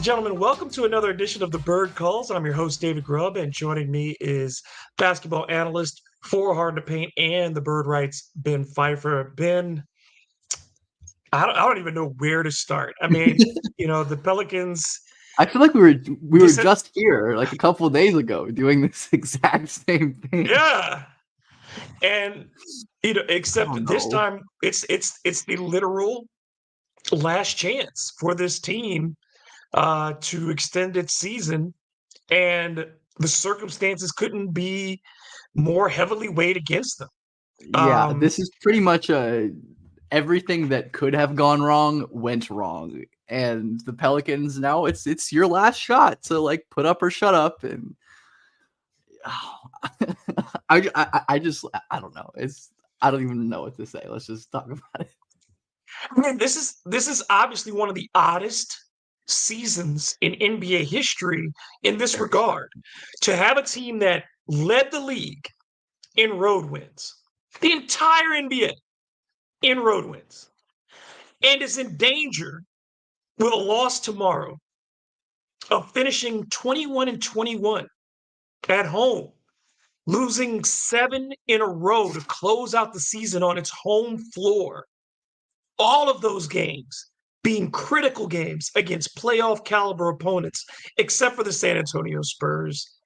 and gentlemen, welcome to another edition of the Bird Calls. I'm your host, David Grubb, and joining me is basketball analyst for Hard to Paint and the Bird Writes, Ben Pfeifer. Ben, I don't even know where to start. I mean, the Pelicans, I feel like we they were said, just here like a couple of days ago doing this exact same thing. yeah. And, I except don't this know. time it's the literal last chance for this team to extend its season. And the circumstances couldn't be more heavily weighed against them. Yeah, this is pretty much everything that could have gone wrong went wrong, and the Pelicans now it's your last shot to like put up or shut up, and I don't know. I don't even know what to say. Let's just talk about it. I mean, this is obviously one of the oddest seasons in NBA history in this Very so. regard. To have a team that led the league in road wins, the entire NBA in road wins, and is in danger with a loss tomorrow of finishing 21-21 at home, losing 7 in a row to close out the season on its home floor. All of those games being critical games against playoff caliber opponents, except for the San Antonio Spurs.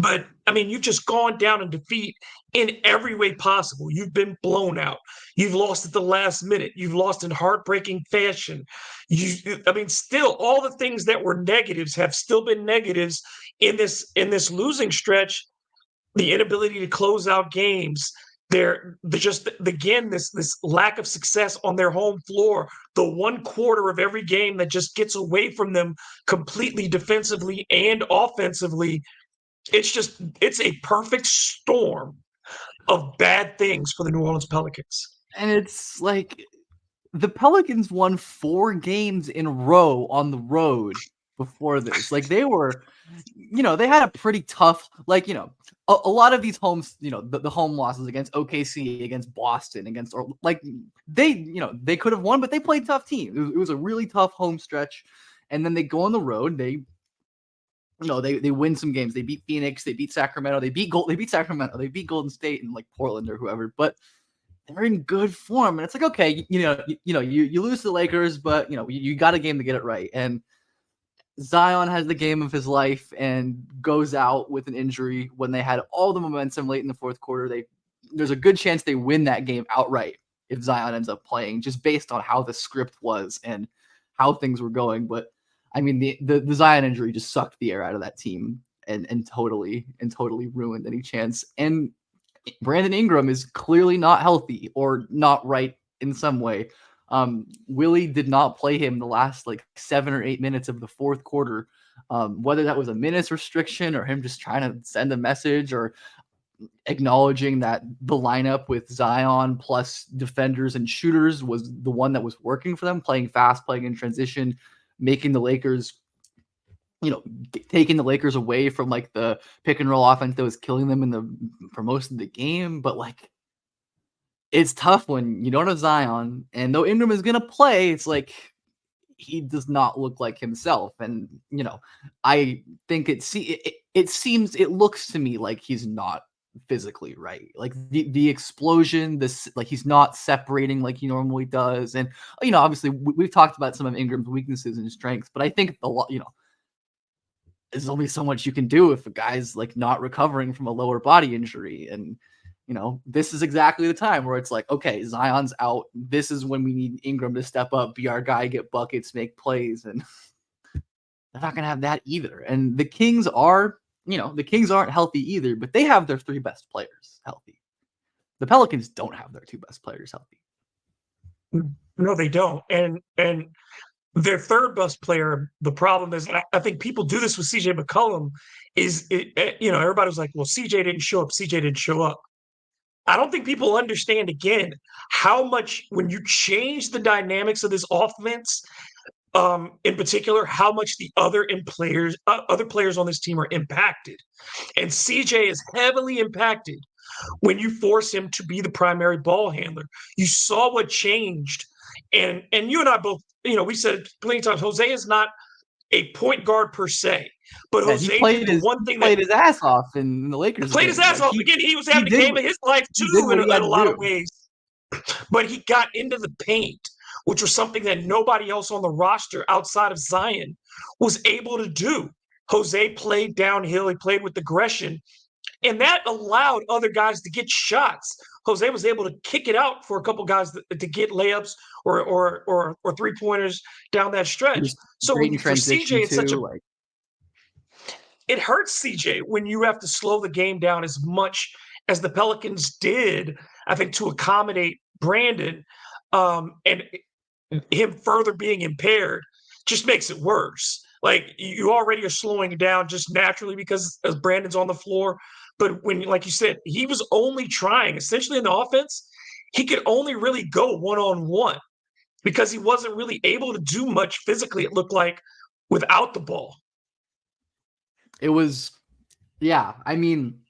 But I mean, you've just gone down in defeat in every way possible. You've been blown out. You've lost at the last minute. You've lost in heartbreaking fashion. I mean, still, all the things that were negatives have still been negatives in this losing stretch. The inability to close out games, they're just again this lack of success on their home floor. The one quarter of every game that just gets away from them completely defensively and offensively. It's a perfect storm of bad things for the New Orleans Pelicans. And it's like the Pelicans won 4 games in a row on the road before this. Like they were, they had a pretty tough, a lot of these homes, the home losses against OKC, against Boston, or like they could have won, but they played tough teams. It was a really tough home stretch. And then they go on the road. They win some games. They beat Phoenix. They beat Sacramento. They beat Sacramento. They beat Golden State and like Portland or whoever. But they're in good form, and it's like, okay, you lose to the Lakers, but you got a game to get it right. And Zion has the game of his life and goes out with an injury when they had all the momentum late in the fourth quarter. There's a good chance they win that game outright if Zion ends up playing, just based on how the script was and how things were going. But I mean, the Zion injury just sucked the air out of that team and totally ruined any chance. And Brandon Ingram is clearly not healthy or not right in some way. Willie did not play him the last like 7 or 8 minutes of the fourth quarter. Whether that was a minutes restriction or him just trying to send a message or acknowledging that the lineup with Zion plus defenders and shooters was the one that was working for them, playing fast, playing in transition, making the Lakers taking the Lakers away from like the pick and roll offense that was killing them for most of the game. But like, it's tough when you don't have Zion, and though Ingram is gonna play, it's like he does not look like himself. And I think it looks to me like he's not physically right. Like the explosion, this like he's not separating like he normally does. And obviously we've talked about some of Ingram's weaknesses and strengths, but I think a lot, there's only so much you can do if a guy's like not recovering from a lower body injury. And this is exactly the time where it's like, okay, Zion's out. This is when we need Ingram to step up, be our guy, get buckets, make plays. And they're not gonna have that either. And the Kings aren't healthy either, but they have their 3 best players healthy. The Pelicans don't have their 2 best players healthy. No, they don't. And their third best player, the problem is, I think people do this with CJ McCollum, everybody was like, well, CJ didn't show up. CJ didn't show up. I don't think people understand, again, how much when you change the dynamics of this offense, in particular, how much the other players on this team are impacted. And CJ is heavily impacted when you force him to be the primary ball handler. You saw what changed. And you and I both, we said plenty of times, Jose is not a point guard per se, but Yeah, he Jose did played the his one thing that played his ass off in the Lakers played his game. ass Like off. Again, he was he having the did game of his life he did too what in he had a to lot of do. ways. But he got into the paint, which was something that nobody else on the roster outside of Zion was able to do. Jose played downhill. He played with aggression, and that allowed other guys to get shots. Jose was able to kick it out for a couple guys to get layups or 3-pointers down that He stretch. was So great when in you for CJ, transition it's such a too. Like it hurts CJ when you have to slow the game down as much as the Pelicans did, I think, to accommodate Brandon, and him further being impaired just makes it worse. Like you already are slowing it down just naturally because as Brandon's on the floor. But when, like you said, he was only trying essentially in the offense, he could only really go one on one because he wasn't really able to do much physically, it looked like, without the ball. it was, yeah. I mean,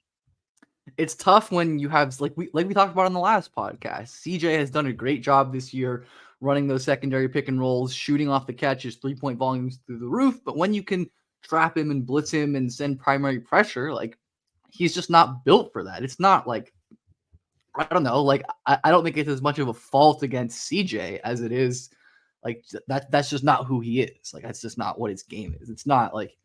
it's tough when you have like we talked about on the last podcast. CJ has done a great job this year running those secondary pick and rolls, shooting off the catches, 3-point volumes through the roof. But when you can trap him and blitz him and send primary pressure, like he's just not built for that. It's not like I don't know, like I don't think it's as much of a fault against CJ as it is like that's just not who he is. Like that's just not what his game is. It's not like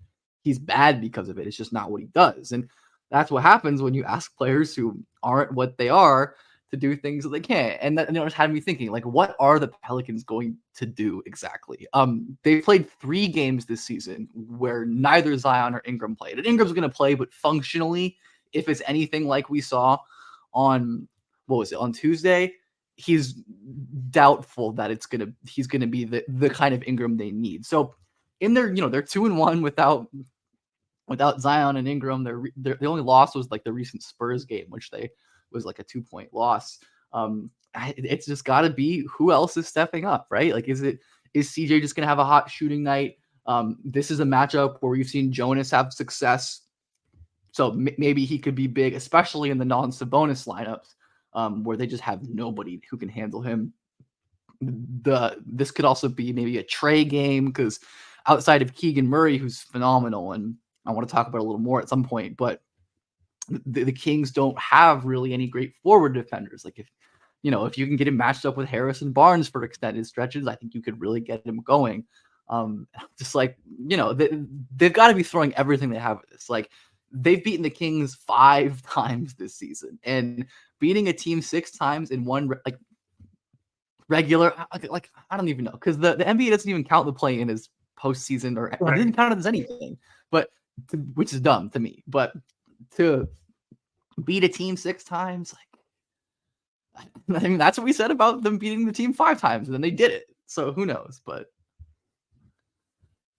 he's bad because of it. It's just not what he does. And that's what happens when you ask players who aren't what they are to do things that they can't. And that just had me thinking, like, what are the Pelicans going to do exactly? They played 3 games this season where neither Zion or Ingram played. And Ingram's going to play, but functionally, if it's anything like we saw on what was it on Tuesday, he's doubtful that he's gonna be the kind of Ingram they need. So in their, they're 2-1 without Zion and Ingram. The only loss was like the recent Spurs game, which they was like a 2-point loss. It's just got to be who else is stepping up, right? Like, is CJ just gonna have a hot shooting night? This is a matchup where we've seen Jonas have success, so maybe he could be big, especially in the non-Sabonis lineups, where they just have nobody who can handle him. This could also be maybe a Trey game because outside of Keegan Murray, who's phenomenal, and I want to talk about a little more at some point, but the Kings don't have really any great forward defenders. Like if you can get him matched up with Harrison Barnes for extended stretches, I think you could really get him going. Just like, they've got to be throwing everything they have at this. Like they've beaten the Kings 5 times this season, and beating a team 6 times in one regular, like I don't even know, because the NBA doesn't even count the play-in as postseason, or it didn't count it as anything, but which is dumb to me. But to beat a team 6 times, like I mean, that's what we said about them beating the team 5 times, and then they did it. So who knows? But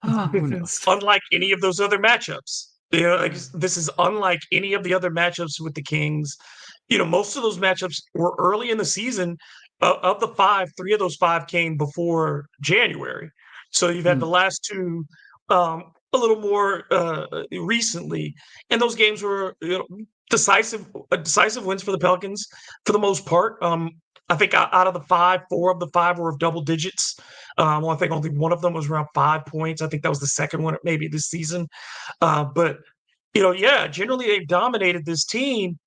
who knows? Unlike any of those other matchups, like this is unlike any of the other matchups with the Kings. Most of those matchups were early in the season. Of the 5, 3 of those 5 came before January. So you've had the last 2 a little more recently, and those games were decisive wins for the Pelicans for the most part. I think out of the 5, 4 of the 5 were of double digits. I think only one of them was around 5 points. I think that was the second one maybe this season. But generally they've dominated this team.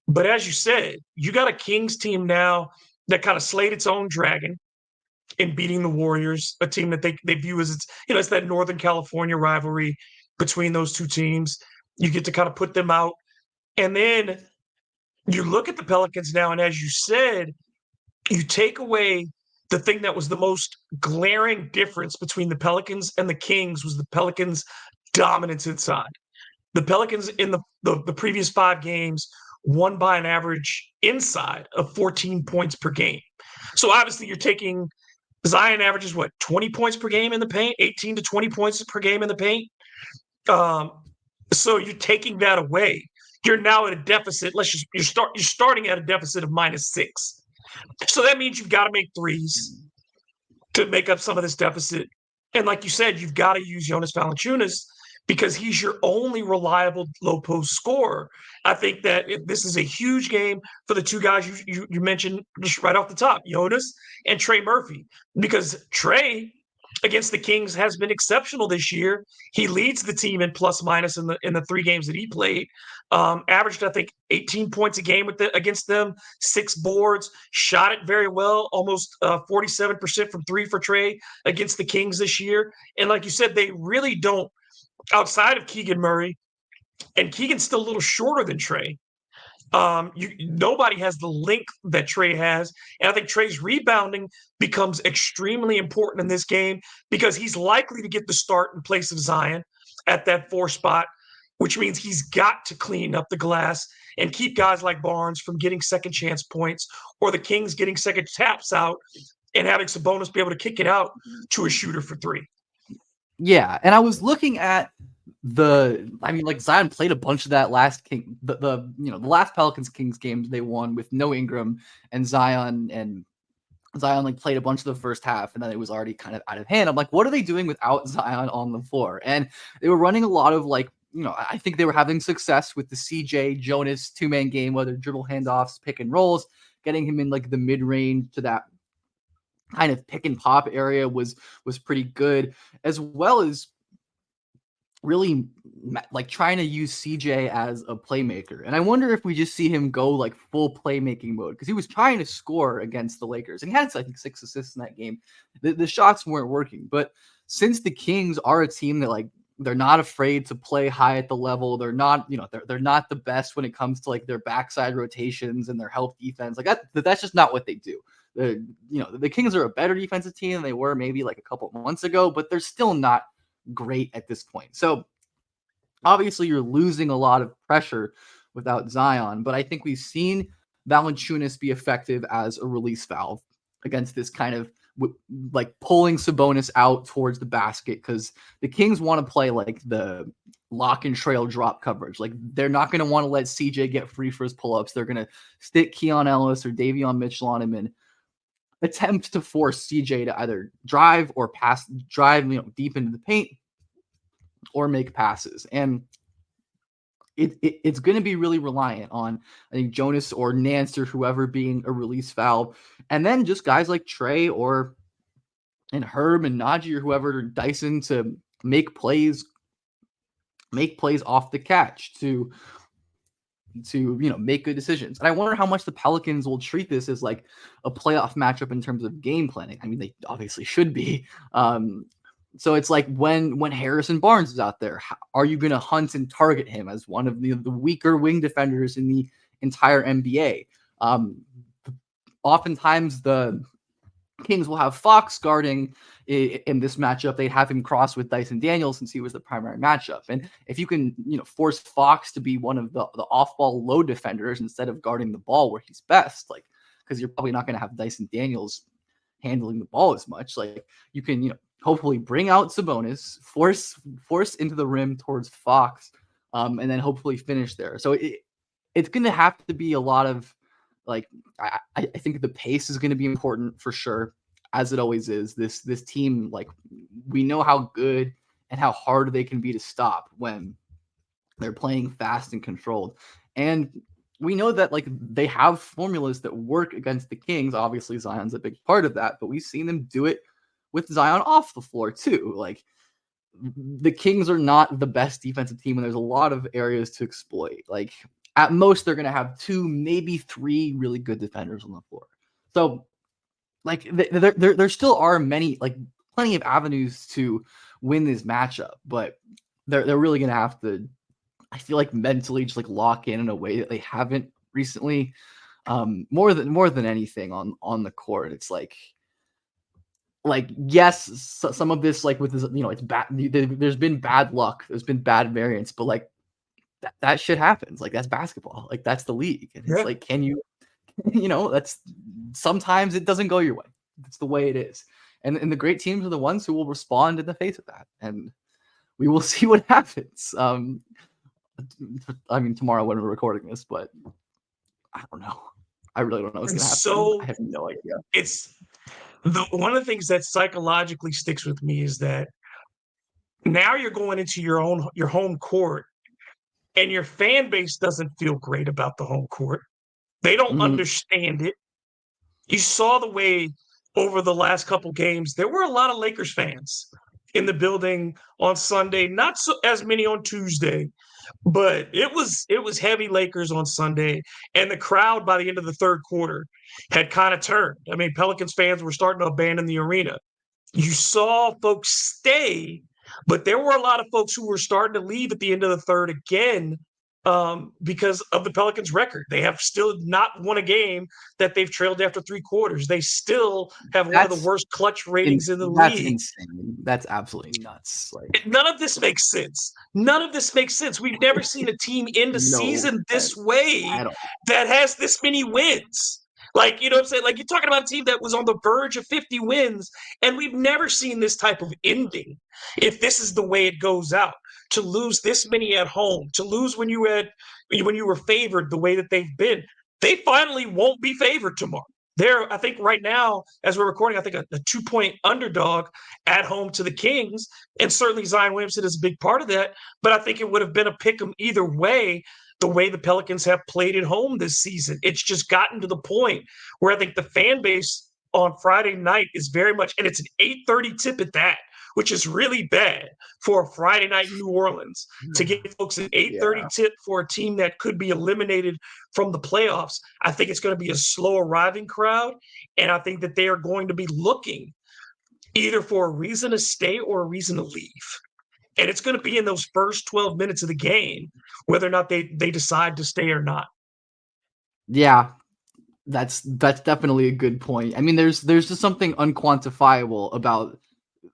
But as you said, you got a Kings team now that kind of slayed its own dragon in beating the Warriors, a team that they view as it's that Northern California rivalry between those 2 teams. You get to kind of put them out. And then you look at the Pelicans now, and as you said, you take away the thing that was the most glaring difference between the Pelicans and the Kings was the Pelicans' dominance inside. The Pelicans in the previous 5 games won by an average inside of 14 points per game. So obviously you're taking Zion averages 20 points per game in the paint, 18 to 20 points per game in the paint. So you're taking that away. You're now at a deficit. You're starting at a deficit of -6. So that means you've got to make threes to make up some of this deficit. And like you said, you've got to use Jonas Valanciunas because he's your only reliable low post scorer. I think that this is a huge game for the 2 guys you mentioned just right off the top, Jonas and Trey Murphy, because Trey against the Kings has been exceptional this year. He leads the team in plus minus in the 3 games that he played. Averaged, I think, 18 points a game against them, 6 boards, shot it very well, almost 47% from 3 for Trae against the Kings this year. And like you said, they really don't, outside of Keegan Murray, and Keegan's still a little shorter than Trae. Nobody has the length that Trae has. And I think Trae's rebounding becomes extremely important in this game because he's likely to get the start in place of Zion at that 4 spot, which means he's got to clean up the glass and keep guys like Barnes from getting second chance points or the Kings getting second taps out and having Sabonis be able to kick it out to a shooter for 3. Yeah, and I was looking at Zion played a bunch of that last the last Pelicans Kings games they won with no Ingram, and Zion like played a bunch of the first half, and then it was already kind of out of hand. I'm like, what are they doing without Zion on the floor? And they were running a lot of I think they were having success with the CJ Jonas 2-man game, whether dribble handoffs, pick and rolls, getting him in like the mid range to that kind of pick and pop area was pretty good, as well as really like trying to use CJ as a playmaker. And I wonder if we just see him go like full playmaking mode, because he was trying to score against the Lakers and he had, I think, 6 assists in that game. The shots weren't working, but since the Kings are a team that like they're not afraid to play high at the level, they're not, they're not the best when it comes to like their backside rotations and their help defense. Like that's just not what they do. The Kings are a better defensive team than they were maybe like a couple of months ago, but they're still not great at this point. So obviously you're losing a lot of pressure without Zion, but I think we've seen Valanciunas be effective as a release valve against this kind of like pulling Sabonis out towards the basket, because the Kings want to play like the lock and trail drop coverage. Like they're not going to want to let CJ get free for his pull-ups. They're going to stick Keon Ellis or Davion Mitchell on him and attempt to force CJ to either drive deep into the paint or make passes. And it's going to be really reliant on, I think, Jonas or Nance or whoever being a release valve. And then just guys like Trae and Herb and Najee or whoever, or Dyson, to make plays off the catch, to make good decisions. And I wonder how much the Pelicans will treat this as like a playoff matchup in terms of game planning. I mean, they obviously should be. So it's like when Harrison Barnes is out there, are you going to hunt and target him as one of the weaker wing defenders in the entire NBA? Oftentimes the Kings will have Fox guarding in this matchup. They'd have him cross with Dyson Daniels since he was the primary matchup. And if you can, force Fox to be one of the off-ball low defenders instead of guarding the ball where he's best, like, because you're probably not going to have Dyson Daniels handling the ball as much. Like you can, hopefully bring out Sabonis, force into the rim towards Fox, and then hopefully finish there. So it's going to have to be a lot of, like, I think the pace is going to be important for sure, as it always is. This team, like, we know how good and how hard they can be to stop when they're playing fast and controlled. And we know that, like, they have formulas that work against the Kings. Obviously, Zion's a big part of that, but we've seen them do it with Zion off the floor too. Like, the Kings are not the best defensive team, and there's a lot of areas to exploit. Like, at most, they're going to have 2, maybe 3 really good defenders on the floor. So, like, there still are plenty of avenues to win this matchup, but they're really going to have to, I feel like, mentally just like lock in a way that they haven't recently. More than anything on the court, it's like yes, some of this, like with this, it's bad. There's been bad luck. There's been bad variance, but like that shit happens. Like, that's basketball. Like, that's the league. And it's like, can you, that's, sometimes it doesn't go your way. That's the way it is. And the great teams are the ones who will respond in the face of that. And we will see what happens. I mean, tomorrow when we're recording this, but I don't know. I really don't know what's going to happen. So I have no idea. It's one of the things that psychologically sticks with me is that now you're going into your home court, and your fan base doesn't feel great about the home court. They don't understand it. You saw the way over the last couple games, there were a lot of Lakers fans in the building on Sunday, not so as many on Tuesday, but it was heavy Lakers on Sunday, and the crowd by the end of the third quarter had kind of turned. I mean, Pelicans fans were starting to abandon the arena. You saw folks stay, but there were a lot of folks who were starting to leave at the end of the third again because of the Pelicans' record. They have still not won a game that they've trailed after three quarters. They still have one of the That's worst clutch ratings in the that's league. insane. That's absolutely nuts. Like, None of this makes sense. None of this makes sense. We've never seen a team end a no, season this way at all. that has this many wins. Like, you know what I'm saying? Like, you're talking about a team that was on the verge of 50 wins, and we've never seen this type of ending. If this is the way it goes out, to lose this many at home, to lose when you were favored the way that they've been, they finally won't be favored tomorrow. They're, I think, right now, as we're recording, I think a 2-point underdog at home to the Kings, and certainly Zion Williamson is a big part of that. But I think it would have been a pick 'em either way, the way the Pelicans have played at home this season. It's just gotten to the point where I think the fan base on Friday night is very much, and it's an 8:30 tip at that, which is really bad for a Friday night in New Orleans to get folks an 8:30 Yeah. tip for a team that could be eliminated from the playoffs. I think it's going to be a slow arriving crowd, and I think that they are going to be looking either for a reason to stay or a reason to leave. And it's going to be in those first 12 minutes of the game, whether or not they decide to stay or not. Yeah, that's definitely a good point. I mean, there's just something unquantifiable about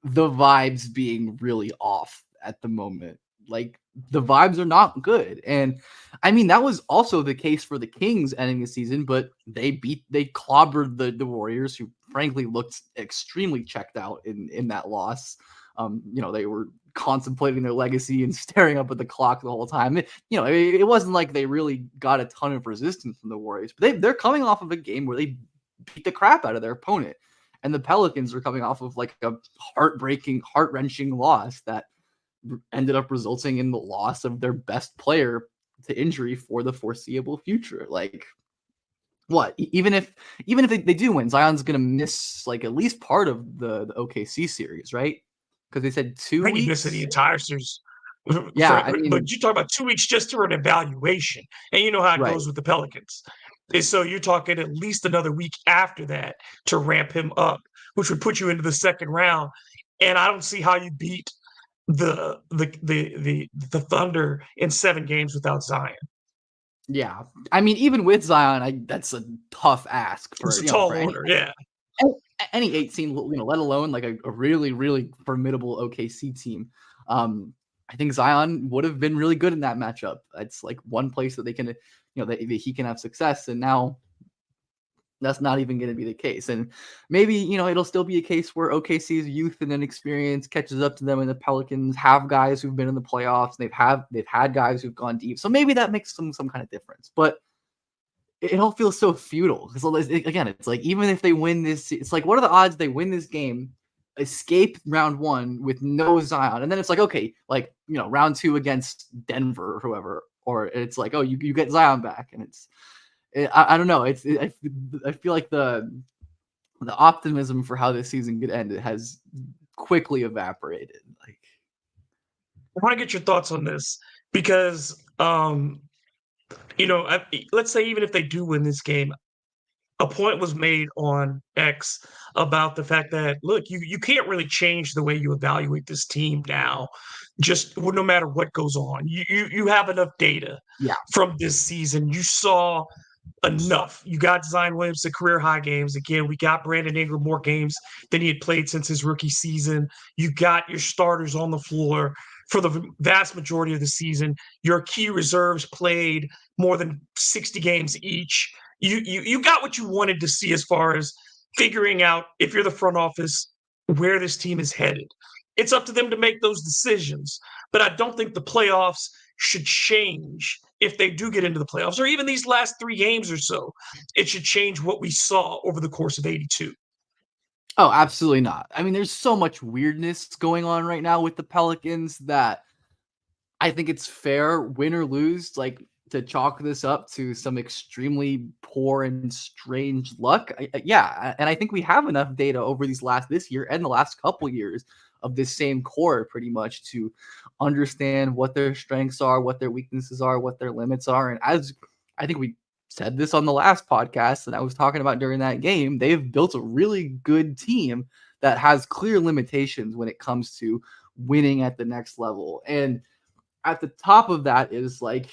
the vibes being really off at the moment. Like, the vibes are not good. And I mean, that was also the case for the Kings ending the season, but they clobbered the Warriors, who frankly looked extremely checked out in that loss. They were contemplating their legacy and staring up at the clock the whole time. It wasn't like they really got a ton of resistance from the Warriors, but they're coming off of a game where they beat the crap out of their opponent. And the Pelicans are coming off of like a heartbreaking, heart-wrenching loss that ended up resulting in the loss of their best player to injury for the foreseeable future. Like, what? Even if they do win, Zion's gonna miss like at least part of the OKC series, right? Because they said I 2 think he missed the weeks. entire series. Yeah, I But mean, you talk about 2 weeks just for an evaluation, and you know how it right. goes with the Pelicans. And so you're talking at least another week after that to ramp him up, which would put you into the second round. And I don't see how you beat the Thunder in 7 games without Zion. Yeah, I mean, even with Zion, that's a tough ask It's for a tall for any order, yeah. any 18, let alone like a really, really formidable OKC team. I think Zion would have been really good in that matchup. It's like one place that they can, that he can have success. And now that's not even going to be the case. And maybe, it'll still be a case where OKC's youth and inexperience catches up to them, and the Pelicans have guys who've been in the playoffs. And they've had guys who've gone deep. So maybe that makes some kind of difference. But it all feels so futile because, again, it's like, even if they win this, it's like, what are the odds they win this game, escape round one with no Zion, and then it's like, okay, like, round two against Denver or whoever, or it's like, oh, you get Zion back, and I don't know, I feel like the optimism for how this season could end, it has quickly evaporated. Like, I want to get your thoughts on this because, let's say even if they do win this game, a point was made on X about the fact that, look, you can't really change the way you evaluate this team now, just no matter what goes on. You have enough data yeah, from this season. You saw enough. You got Zion Williamson career high games. Again, we got Brandon Ingram more games than he had played since his rookie season. You got your starters on the floor for the vast majority of the season. Your key reserves played more than 60 games each. You got what you wanted to see as far as figuring out, if you're the front office, where this team is headed. It's up to them to make those decisions. But I don't think the playoffs should change if they do get into the playoffs, or even these last 3 games or so. It should change what we saw over the course of 82. oh, absolutely not. I mean, there's so much weirdness going on right now with the Pelicans that I think it's fair, win or lose. Like, to chalk this up to some extremely poor and strange luck. Yeah, and I think we have enough data over this year and the last couple years of this same core pretty much to understand what their strengths are, what their weaknesses are, what their limits are. And as I think we said this on the last podcast and I was talking about during that game, they've built a really good team that has clear limitations when it comes to winning at the next level. And at the top of that is like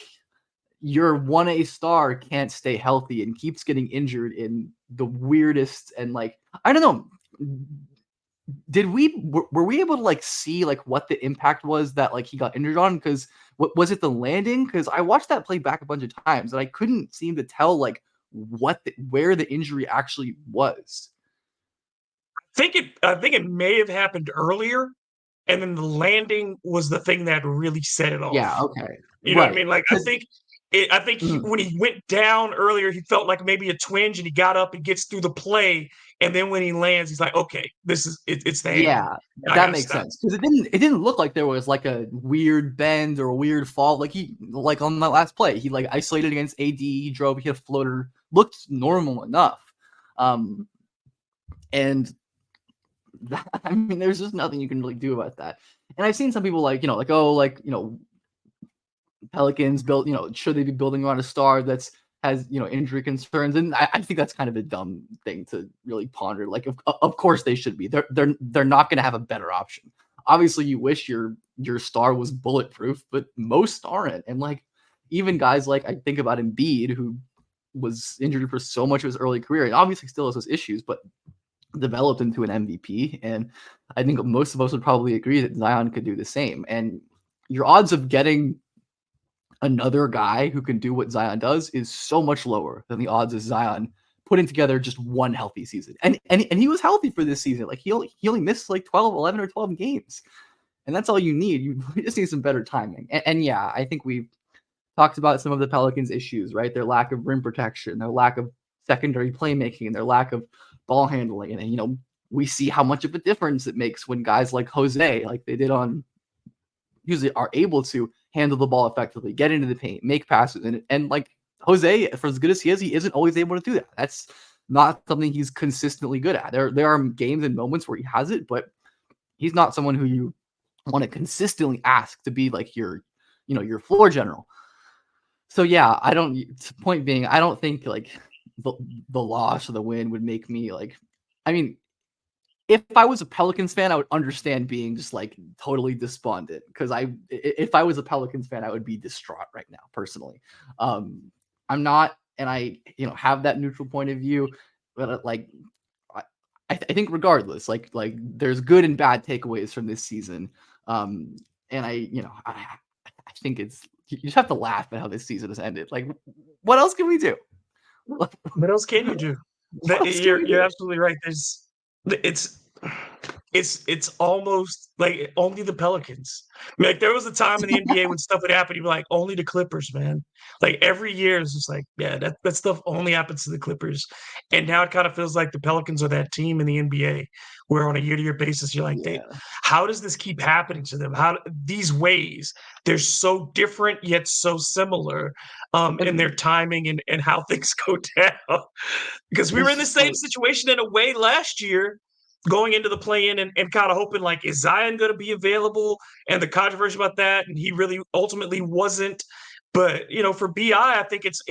your 1A star can't stay healthy and keeps getting injured in the weirdest and like I don't know. Were we able to like see like what the impact was that like he got injured on? Because what was it, the landing? Because I watched that play back a bunch of times and I couldn't seem to tell like where the injury actually was. I think it may have happened earlier, and then the landing was the thing that really set it off. Yeah, okay. You know what I Right. mean? Like, I think when he went down earlier, he felt like maybe a twinge, and he got up and gets through the play, and then when he lands, he's like, "Okay, this is it's the hammy. Yeah, I that gotta makes stop." sense because it didn't look like there was like a weird bend or a weird fall. Like he like on that last play, he like isolated against AD, he drove, he hit a floater, looked normal enough. And that, I mean, there's just nothing you can really do about that. And I've seen some people like, like, oh, like, Pelicans built, should they be building around a star that's has injury concerns? And I think that's kind of a dumb thing to really ponder. Like, of course they should be. They're not going to have a better option. Obviously, you wish your star was bulletproof, but most aren't. And like even guys like I think about Embiid, who was injured for so much of his early career, and obviously still has those issues, but developed into an MVP. And I think most of us would probably agree that Zion could do the same. And your odds of getting another guy who can do what Zion does is so much lower than the odds of Zion putting together just one healthy season. And he was healthy for this season. Like he only missed like 11 or 12 games. And that's all you need. You just need some better timing. And yeah, I think we've talked about some of the Pelicans' issues, right? Their lack of rim protection, their lack of secondary playmaking, and their lack of ball handling. And we see how much of a difference it makes when guys like Jose, like they did on usually, are able to handle the ball effectively, get into the paint, make passes. And like Jose, for as good as he is, he isn't always able to do that. That's not something he's consistently good at. There are games and moments where he has it, but he's not someone who you want to consistently ask to be like your floor general. So yeah, point being, I don't think like the loss or the win would make me like, I mean, if I was a Pelicans fan, I would understand being just like totally despondent because if I was a Pelicans fan, I would be distraught right now personally. I'm not, and I have that neutral point of view, but like I think regardless, like there's good and bad takeaways from this season. And I think you just have to laugh at how this season has ended. Like, what else can we do? What else can you do? You're absolutely right. It's almost like only the Pelicans. Like there was a time in the NBA when stuff would happen, you'd be like, only the Clippers, man. Like every year it's just like, yeah, that stuff only happens to the Clippers. And now it kind of feels like the Pelicans are that team in the NBA where on a year-to-year basis, you're like, how does this keep happening to them? How these ways they're so different yet so similar in their timing and how things go down. Because we were in the same situation in a way last year going into the play-in and kind of hoping like, is Zion going to be available? And the controversy about that, and he really ultimately wasn't. But for BI, I think it's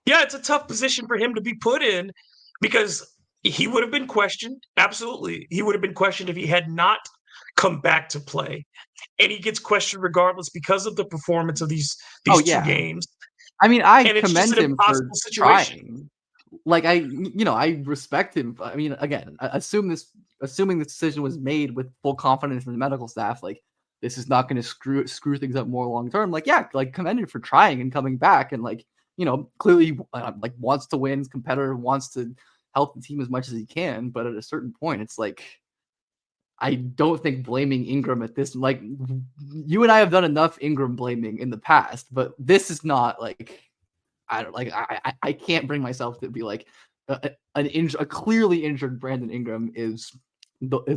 a tough position for him to be put in because he would have been questioned. Absolutely, he would have been questioned if he had not come back to play, and he gets questioned regardless because of the performance of these 2 games. I mean, I and it's commend just an him impossible for situation. trying. Like I respect him. I mean, again, assuming this decision was made with full confidence in the medical staff, like this is not going to screw things up more long term. Like, yeah, like commend him for trying and coming back, and like clearly like wants to win, competitor, wants to help the team as much as he can. But at a certain point, it's like I don't think blaming Ingram at this, like you and I have done enough Ingram blaming in the past, but this is not like. I can't bring myself to be like a clearly injured Brandon Ingram is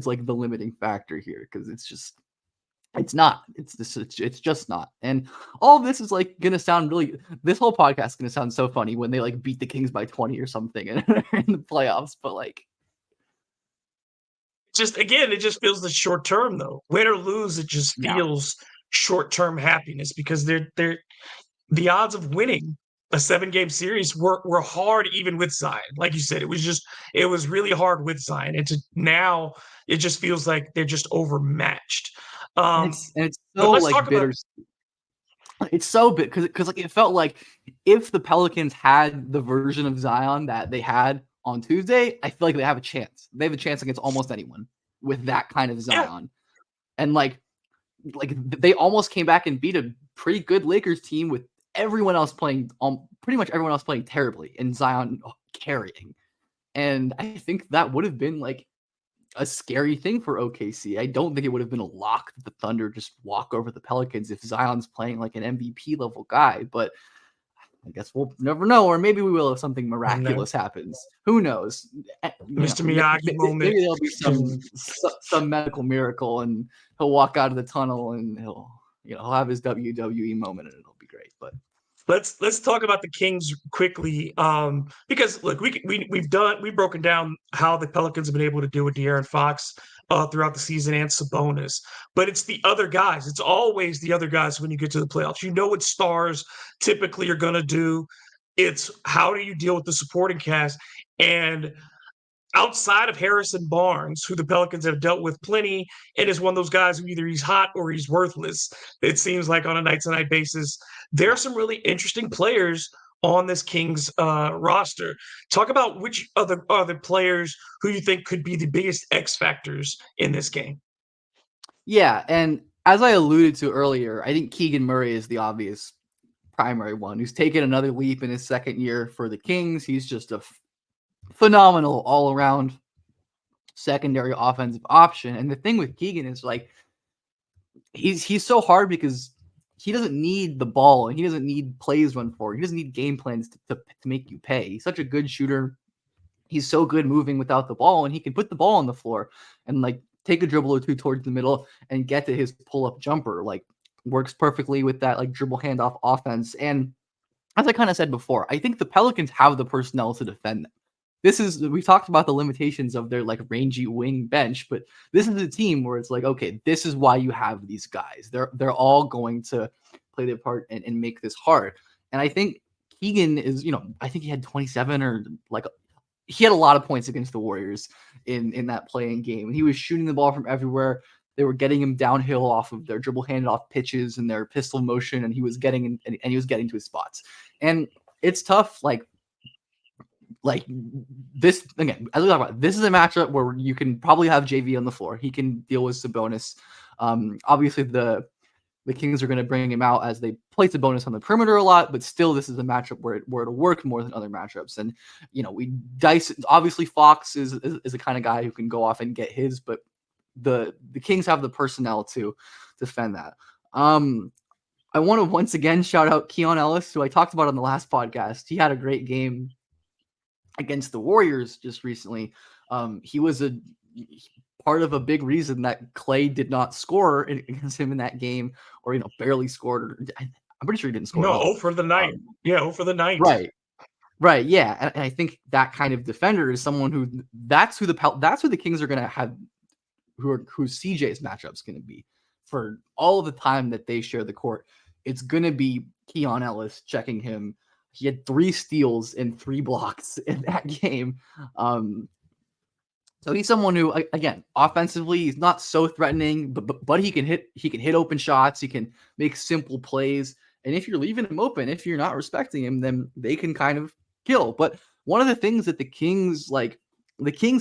like the limiting factor here because it's It's not. It's just not. And all of this is like gonna sound really. This whole podcast is gonna sound so funny when they like beat the Kings by 20 or something in the playoffs. But like, Just again, it just feels the short term though. Win or lose, it just yeah, feels short term happiness because they're the odds of winning a 7-game series were hard even with Zion. Like you said, it was really hard with Zion. And to now it just feels like they're just overmatched. it's But so let's like talk about bitter. It's so bit because like it felt like if the Pelicans had the version of Zion that they had on Tuesday, I feel like they have a chance. They have a chance against almost anyone with that kind of yeah, Zion. And like they almost came back and beat a pretty good Lakers team with everyone else playing pretty much everyone else playing terribly and Zion carrying. And I think that would have been like a scary thing for OKC. I don't think it would have been a lock that the Thunder just walk over the Pelicans if Zion's playing like an MVP level guy, but I guess we'll never know, or maybe we will if something and miraculous happens. Who knows? Mr. Miyagi moment. Maybe there'll be And some medical miracle, and he'll walk out of the tunnel and he'll have his WWE moment, and it'll be great. But let's talk about the Kings quickly, because look, we've broken down how the Pelicans have been able to do with De'Aaron Fox throughout the season and Sabonis, but it's the other guys. It's always the other guys when you get to the playoffs. You know what stars typically are going to do. It's how do you deal with the supporting cast and outside of Harrison Barnes, who the Pelicans have dealt with plenty, and is one of those guys who either he's hot or he's worthless, it seems like on a night to night basis. There are some really interesting players on this Kings roster. Talk about which other players who you think could be the biggest X factors in this game. yeah, and as I alluded to earlier, I think Keegan Murray is the obvious primary one who's taken another leap in his second year for the Kings. He's just a phenomenal all around secondary offensive option. And the thing with Keegan is like he's so hard because he doesn't need the ball and he doesn't need plays run for. He doesn't need game plans to make you pay. He's such a good shooter. He's so good moving without the ball, and he can put the ball on the floor and like take a dribble or two towards the middle and get to his pull-up jumper. Like works perfectly with that like dribble handoff offense. And as I kind of said before, I think the Pelicans have the personnel to defend them. We talked about the limitations of their like rangy wing bench, but this is a team where it's like, okay, this is why you have these guys. They're all going to play their part and make this hard. And I think Keegan is, I think he had 27 or like he had a lot of points against the Warriors in that playing game. He was shooting the ball from everywhere. They were getting him downhill off of their dribble handed off pitches and their pistol motion, and he was getting to his spots. And it's tough, like this again. As we talk about, this is a matchup where you can probably have JV on the floor. He can deal with Sabonis. Obviously, the Kings are going to bring him out as they play Sabonis on the perimeter a lot, but still, this is a matchup where it'll work more than other matchups. And we dice. Obviously, Fox is the kind of guy who can go off and get his, but the Kings have the personnel to defend that. I want to once again shout out Keon Ellis, who I talked about on the last podcast. He had a great game against the Warriors just recently. He was a part of a big reason that Clay did not score against him in that game, or barely scored. I'm pretty sure he didn't score at all. For the night. 0 for the night. Right. Yeah, and I think that kind of defender is someone who that's who the Kings are going to have, who CJ's matchup's going to be for all of the time that they share the court. It's going to be Keon Ellis checking him. He had 3 steals and 3 blocks in that game. So he's someone who, again, offensively, he's not so threatening, but he can hit open shots. He can make simple plays. And if you're leaving him open, if you're not respecting him, then they can kind of kill. But one of the things that the Kings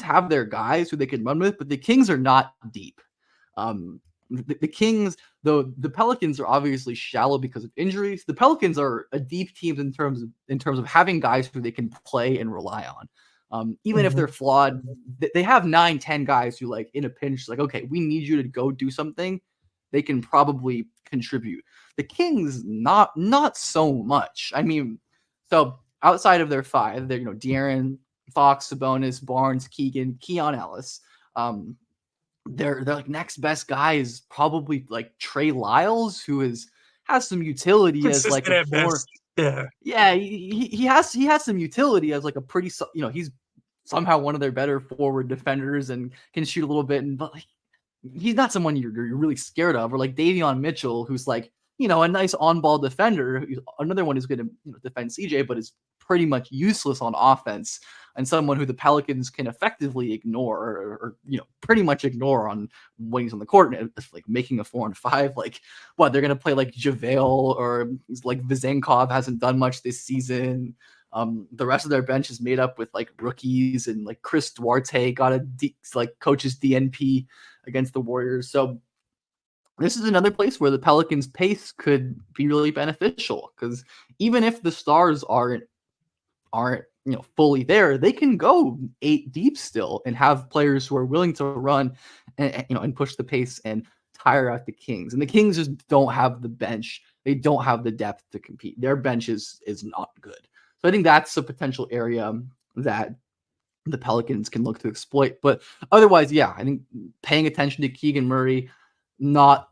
have their guys who they can run with, but the Kings are not deep. The Kings, though the Pelicans are obviously shallow because of injuries. The Pelicans are a deep team in terms of having guys who they can play and rely on. Even if they're flawed, they have 9-10 guys who, like, in a pinch, like, okay, we need you to go do something. They can probably contribute. The Kings, not so much. I mean, so outside of their 5, they're De'Aaron Fox, Sabonis, Barnes, Keegan, Keon Ellis. their like next best guy is probably like Trey Lyles, who has some utility as like Consistent a at four. best. Yeah. Yeah, he has some utility as like a pretty, he's somehow one of their better forward defenders and can shoot a little bit, but like, he's not someone you're really scared of. Or like Davion Mitchell, who's like, a nice on-ball defender. Another one who's going to defend CJ, but is pretty much useless on offense, and someone who the Pelicans can effectively ignore, or pretty much ignore on when he's on the court. And it's like making a 4-on-5. Like, what, they're going to play like JaVale, or like Vizenkov hasn't done much this season. The rest of their bench is made up with like rookies, and like Chris Duarte got like coach's DNP against the Warriors. So this is another place where the Pelicans' pace could be really beneficial, because even if the stars aren't fully there, they can go 8 deep still and have players who are willing to run and push the pace and tire out the Kings. And the Kings just don't have the bench. They don't have the depth to compete. Their bench is not good. So I think that's a potential area that the Pelicans can look to exploit. But otherwise, yeah, I think paying attention to Keegan Murray, not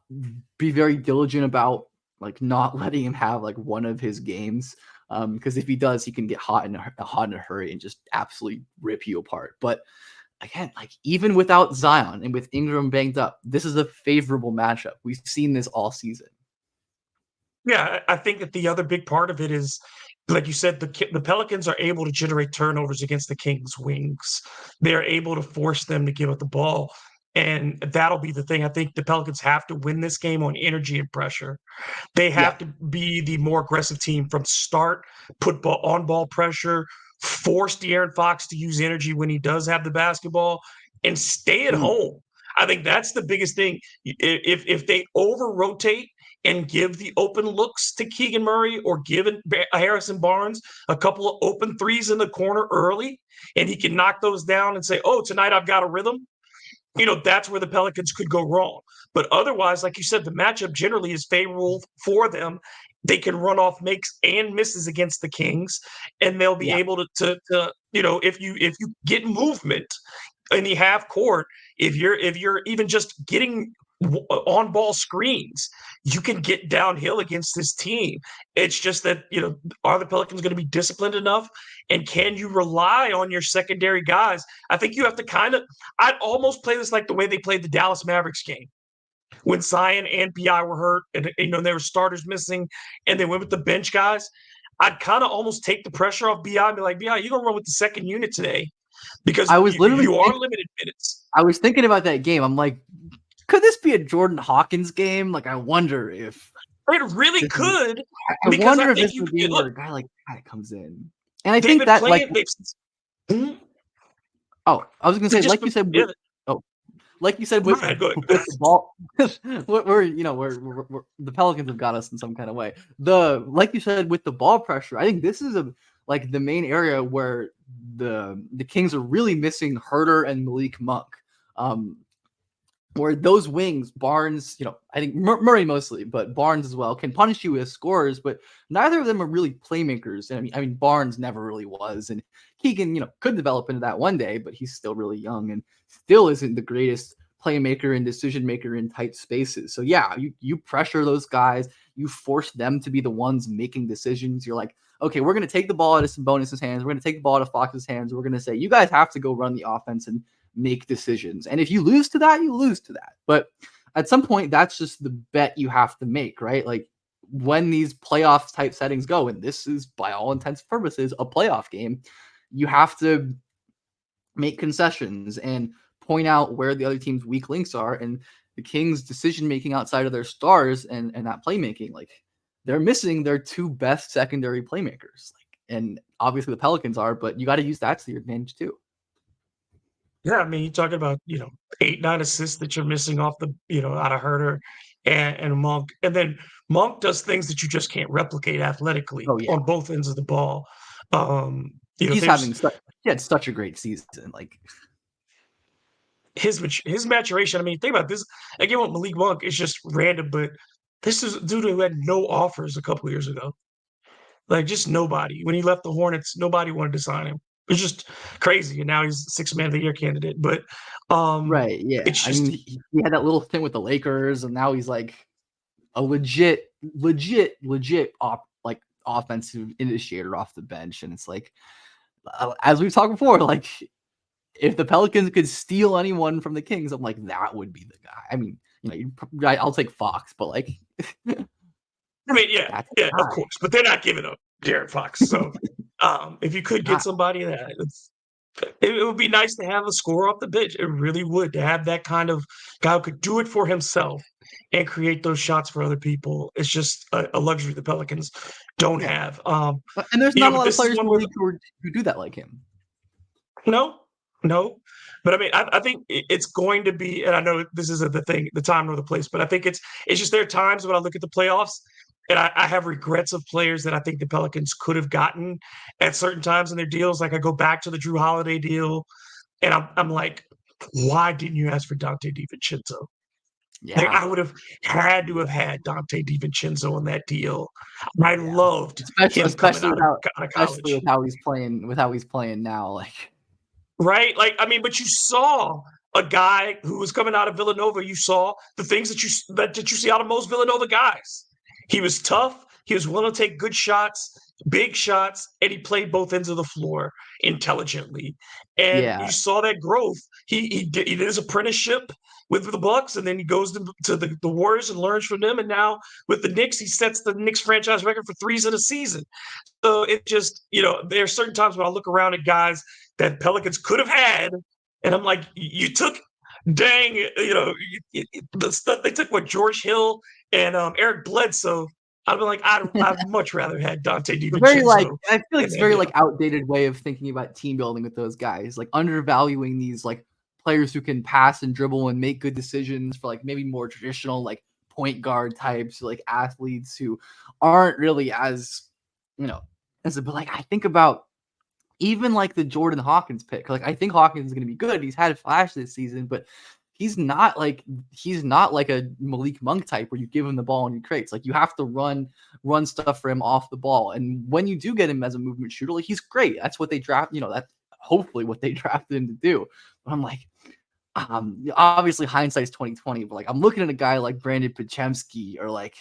be very diligent about like not letting him have like one of his games. Because if he does, he can get hot in a hurry and just absolutely rip you apart. But again, like even without Zion and with Ingram banged up, this is a favorable matchup. We've seen this all season. Yeah, I think that the other big part of it is, like you said, the Pelicans are able to generate turnovers against the Kings' wings. They're able to force them to give up the ball, and that'll be the thing. I think the Pelicans have to win this game on energy and pressure. They Yeah. have to be the more aggressive team from start, put on ball pressure, force De'Aaron Fox to use energy when he does have the basketball, and stay at Mhm. home. I think that's the biggest thing. If they over rotate and give the open looks to Keegan Murray, or give Harrison Barnes a couple of open threes in the corner early, and he can knock those down and say, "Oh, tonight I've got a rhythm," that's where the Pelicans could go wrong. But otherwise, like you said, the matchup generally is favorable for them. They can run off makes and misses against the Kings, and they'll be Yeah. able to if you get movement in the half court, if you're even just getting on ball screens, you can get downhill against this team. It's just that, are the Pelicans going to be disciplined enough, and can you rely on your secondary guys? I think you have to I'd almost play this like the way they played the Dallas Mavericks game when Zion and BI were hurt, and there were starters missing, and they went with the bench guys. I'd kind of almost take the pressure off BI and be like, BI, you're gonna run with the second unit today, because I was literally you are thinking limited minutes. I was thinking about that game. I'm like, could this be a Jordan Hawkins game? Like, I wonder if It really this is could, I because I wonder if this think is you a game look. where a guy like that comes in. And I They've think been that like playing. Mhm. I was gonna They've say, just like you been. said Yeah, like you said go ahead, go with ahead. the ball, we're the Pelicans have got us in some kind of way. Like you said, with the ball pressure, I think this is like the main area where the Kings are really missing Herter and Malik Monk. Where those wings, Barnes, I think Murray mostly, but Barnes as well, can punish you as scorers, but neither of them are really playmakers. And I mean, Barnes never really was, and Keegan, could develop into that one day, but he's still really young and still isn't the greatest playmaker and decision maker in tight spaces. So yeah, you pressure those guys, you force them to be the ones making decisions. You're like, okay, we're gonna take the ball out of Sabonis' hands, we're gonna take the ball out of Fox's hands, we're gonna say, you guys have to go run the offense and make decisions. And if you lose to that, you lose to that. But at some point, that's just the bet you have to make, right? Like when these playoff type settings go, and this is by all intents and purposes a playoff game, you have to make concessions and point out where the other team's weak links are. And the Kings' decision making outside of their stars and that playmaking, like they're missing their 2 best secondary playmakers. Like, and obviously the Pelicans are, but you got to use that to your advantage too. Yeah, I mean, you're talking about 8, 9 assists that you're missing off out of Herter and Monk, and then Monk does things that you just can't replicate athletically Oh yeah. on both ends of the ball. Um, He's there's having he had such a great season. Like, his maturation. I mean, think about this again with Malik Monk. It's just random, but this is a dude who had no offers a couple years ago. Like, just nobody. When he left the Hornets, nobody wanted to sign him. It's just crazy, and now he's 6 man of the year candidate. But Right, yeah. It's I mean, just he had that little thing with the Lakers, and now he's like a legit offensive initiator off the bench, and it's like, as we've talked before, like if the Pelicans could steal anyone from the Kings, I'm like that would be the guy. I mean, I'll take Fox, but like I mean, yeah, that's yeah, the of guy. course, but they're not giving up De'Aaron Fox. So, if you could get Not somebody it would be nice to have a scorer off the bench. It really would to have that kind of guy who could do it for himself and create those shots for other people. It's just a luxury the Pelicans don't yeah, have. and there's not a But lot of this is players one in the where league who do that like him. no, no. But I mean, I think it's going to be, and I know this isn't the thing, the time nor the place, but I think it's just there are times when I look at the playoffs and I have regrets of players that I think the Pelicans could have gotten at certain times in their deals. Like I go back to the Drew Holiday deal, and I'm like, why didn't you ask for Dante DiVincenzo? Like Yeah, I would have had to have had Dante DiVincenzo in that deal. I yeah. loved him coming out of Especially college. with how he's playing now. Like, Right? Like, I mean, but you saw a guy who was coming out of Villanova. You saw the things that you see out of most Villanova guys. He was tough. He was willing to take good shots, big shots, and he played both ends of the floor intelligently. And yeah, you saw that growth. He did his apprenticeship with the Bucks, and then he goes to the Warriors and learns from them. And now with the Knicks, he sets the Knicks franchise record for threes in a season. So it just, there are certain times when I look around at guys that Pelicans could have had, and I'm like, you took, dang, the stuff they took with George Hill and Eric Bledsoe. I'd be like, I'd much rather had Dante very like DiVincenzo I feel like in it's that very deal. like outdated way of thinking about team building with those guys, like undervaluing these like players who can pass and dribble and make good decisions for like maybe more traditional like point guard types, like athletes who aren't really as you know but like I think about even like the Jordan Hawkins pick. Like I think Hawkins is going to be good. He's had a flash this season, but he's not like a Malik Monk type where you give him the ball and he creates. Like you have to run stuff for him off the ball. And when you do get him as a movement shooter, like he's great. That's what they draft. That's hopefully what they drafted him to do. But I'm like, obviously hindsight's 2020. But like I'm looking at a guy like Brandon Podziemski or like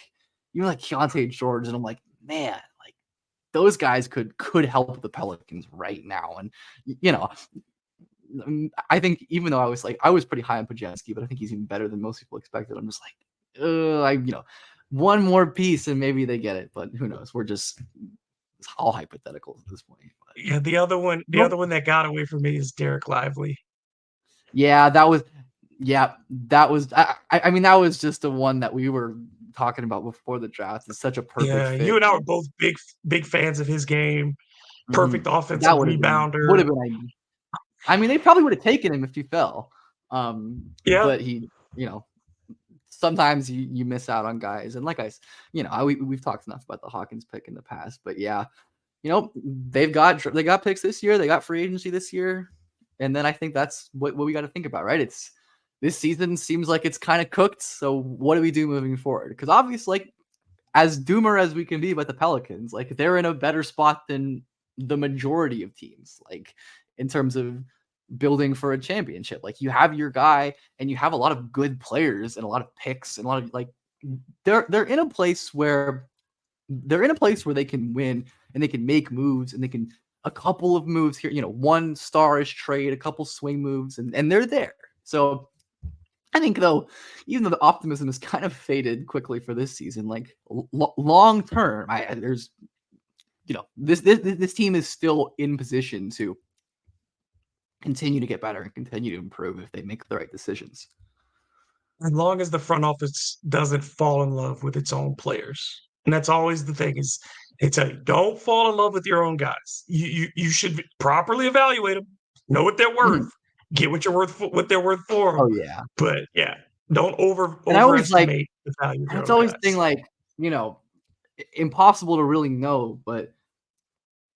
even like Keontae George, and I'm like, man, like those guys could help the Pelicans right now. And you know, I think even though I was pretty high on Podziemski, but I think he's even better than most people expected. I'm just like, one more piece and maybe they get it, but who knows? We're just it's all hypothetical at this point. But, Yeah, the other one that got away from me is Derek Lively. yeah, that was I mean that was just the one that we were talking about before the draft. It's such a perfect Yeah, you fit. and I were both big fans of his game. Perfect That offensive would rebounder. have been I mean, they probably would have taken him if he fell. Yeah, But he, sometimes you miss out on guys. And like we've talked enough about the Hawkins pick in the past, but yeah, they got picks this year, they got free agency this year. And then I think that's what we got to think about, right? It's this season seems like it's kind of cooked. So what do we do moving forward? Because obviously, like as doomer as we can be about the Pelicans, like they're in a better spot than the majority of teams, like in terms of building for a championship. Like you have your guy and you have a lot of good players and a lot of picks and a lot of like they're in a place where they can win and they can make moves and they can a couple of moves here, one starish trade, a couple swing moves, and they're there. So I think though, even though the optimism is kind of faded quickly for this season, like long term, there's this team is still in position to continue to get better and continue to improve if they make the right decisions. as long as the front office doesn't fall in love with its own players. And that's always the thing is they tell you, don't fall in love with your own guys. You should properly evaluate them, know what they're worth, Mhm. get what they're worth for them. Oh yeah, But yeah, don't and I always like, overestimate the value of and your it's own always thing guys. like impossible to really know, but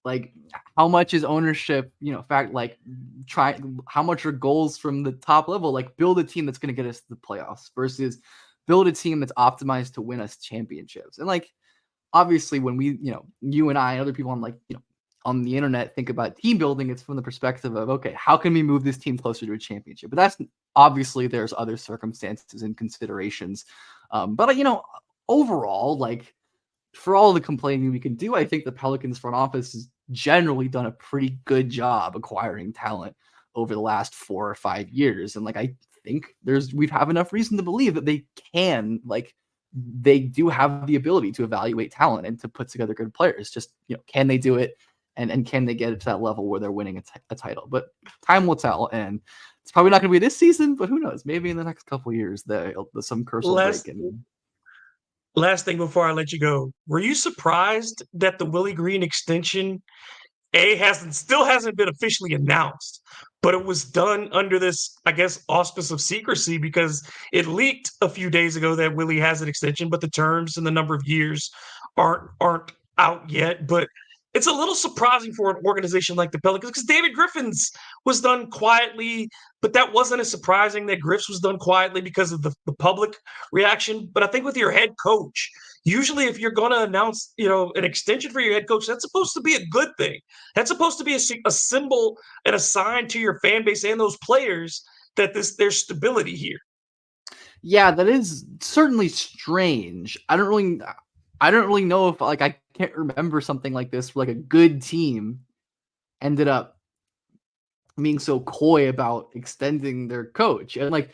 like how much is ownership, fact like try how much are goals from the top level, like build a team that's going to get us to the playoffs versus build a team that's optimized to win us championships. And like obviously when we, you and I and other people, I'm like, on the internet think about team building, it's from the perspective of, okay, how can we move this team closer to a championship? But that's obviously there's other circumstances and considerations. But overall, like for all the complaining we can do, I think the Pelicans front office has generally done a pretty good job acquiring talent over the last 4 or 5 years. And like I think we have enough reason to believe that they do have the ability to evaluate talent and to put together good players. Just, can they do it? And can they get it to that level where they're winning a title? But time will tell. And it's probably not going to be this season, but who knows? Maybe in the next couple of years, some curse will break. Last thing before I let you go. Were you surprised that the Willie Green extension still hasn't been officially announced, but it was done under this, I guess, auspice of secrecy because it leaked a few days ago that Willie has an extension, but the terms and the number of years aren't out yet. But it's a little surprising for an organization like the Pelicans because David Griffin's was done quietly, but that wasn't as surprising that Griff's was done quietly because of the public reaction. But I think with your head coach, usually if you're going to announce, an extension for your head coach, that's supposed to be a good thing. That's supposed to be a symbol and a sign to your fan base and those players that there's stability here. Yeah, that is certainly strange. I don't really know if I can't remember something like this where like a good team ended up being so coy about extending their coach. And I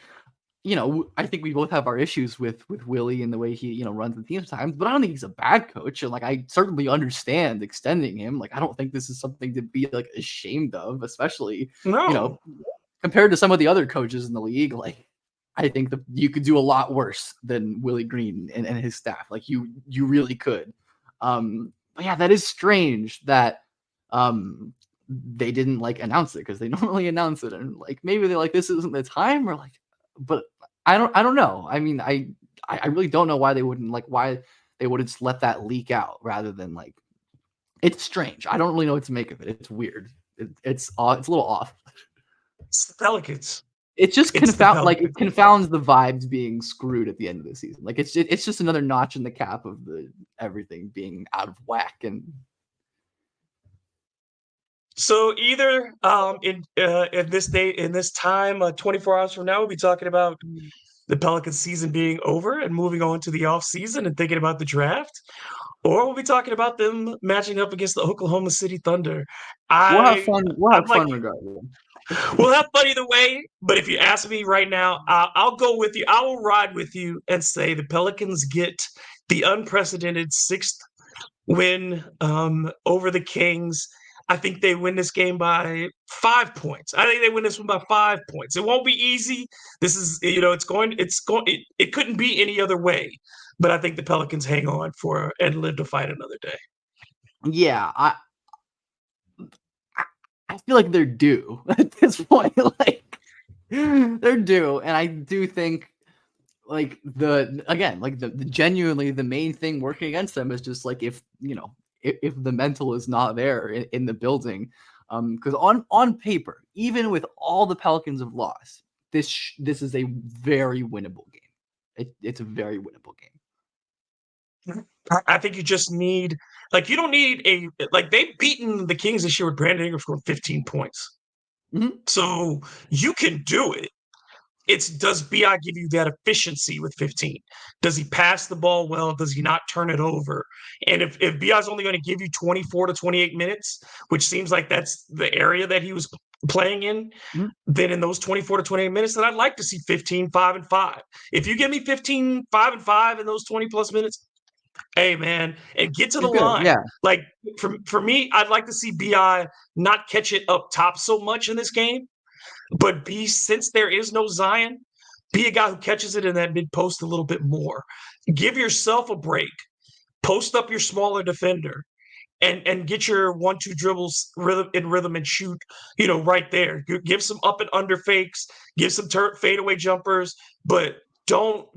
think we both have our issues with Willie and the way he, runs the team sometimes, but I don't think he's a bad coach. And I certainly understand extending him. I don't think this is something to be ashamed of, especially, No. Compared to some of the other coaches in the league. I think that you could do a lot worse than Willie Green and his staff. You really could. But yeah, that is strange that they didn't announce it because they normally announce it, and maybe they're this isn't the time, or but I don't know. I mean, I really don't know why they wouldn't just let that leak out rather than it's strange. I don't really know what to make of it. It's weird. It's a little off. It's the Pelicans. It just it confounds the vibes being screwed at the end of the season. It's just another notch in the cap of everything being out of whack. And so either in this time 24 hours from now, we'll be talking about the Pelicans season being over and moving on to the off season and thinking about the draft, or we'll be talking about them matching up against the Oklahoma City Thunder. We'll have fun. We'll have fun regardless. We'll have fun either way, but if you ask me right now, I'll go with you. I will ride with you and say the Pelicans get the unprecedented 6th win over the Kings. I think they win this game by 5 points. I think they win this one by 5 points. It won't be easy. This is, it couldn't be any other way. But I think the Pelicans hang on and live to fight another day. Yeah, I feel like they're due at this point. They're due, and I do think genuinely the main thing working against them is just if the mental is not there in the building, because on paper, even with all the Pelicans have lost, this is a very winnable game. It's a very winnable game. I think you just need you don't need they've beaten the Kings this year with Brandon Ingram scoring 15 points. Mm-hmm. So you can do it. Does BI give you that efficiency with 15? Does he pass the ball well? Does he not turn it over? And if BI is only going to give you 24 to 28 minutes, which seems like that's the area that he was playing in, mm-hmm. then in those 24 to 28 minutes, then I'd like to see 15, 5, and 5. If you give me 15, 5, and 5 in those 20 plus minutes, hey man, and get to the line. Yeah. For me, I'd like to see BI not catch it up top so much in this game, but since there is no Zion, be a guy who catches it in that mid post a little bit more. Give yourself a break. Post up your smaller defender and get your 1-2 dribbles rhythm and shoot, right there. Give some up and under fakes, give some fadeaway jumpers, but don't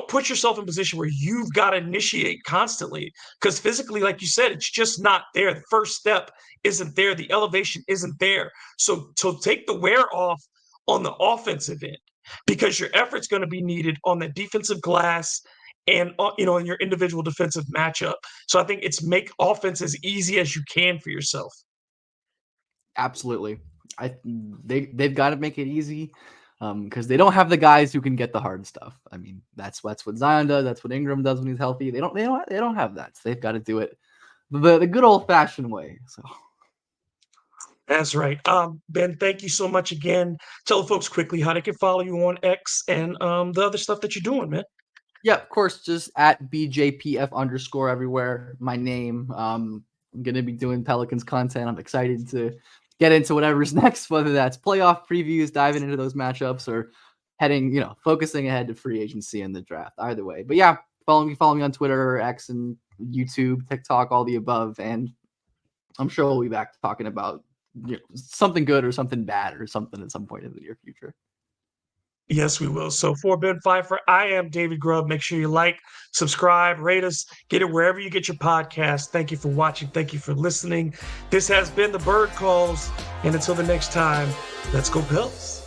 put yourself in a position where you've got to initiate constantly, because physically, like you said, it's just not there. The first step isn't there. The elevation isn't there. So take the wear off on the offensive end, because your effort's going to be needed on the defensive glass and in your individual defensive matchup. So I think it's make offense as easy as you can for yourself. Absolutely. They've got to make it easy because they don't have the guys who can get the hard stuff. I mean, that's what Zion does. That's what Ingram does when he's healthy. They don't have that. So they've got to do it the good old fashioned way. So that's right. Ben, thank you so much again. Tell the folks quickly how they can follow you on X and the other stuff that you're doing, man. yeah, of course, just at BJPF_ everywhere. My name. I'm gonna be doing Pelicans content. I'm excited to get into whatever's next, whether that's playoff previews, diving into those matchups, or focusing ahead to free agency and the draft. Either way. But yeah, follow me on Twitter, X, and YouTube, TikTok, all the above. And I'm sure we'll be back talking about something good or something bad or something at some point in the near future. Yes, we will. So for Ben Pfeifer, I am David Grubb. Make sure you like, subscribe, rate us, get it wherever you get your podcast. Thank you for watching. Thank you for listening. This has been the Bird Calls. And until the next time, let's go Pels.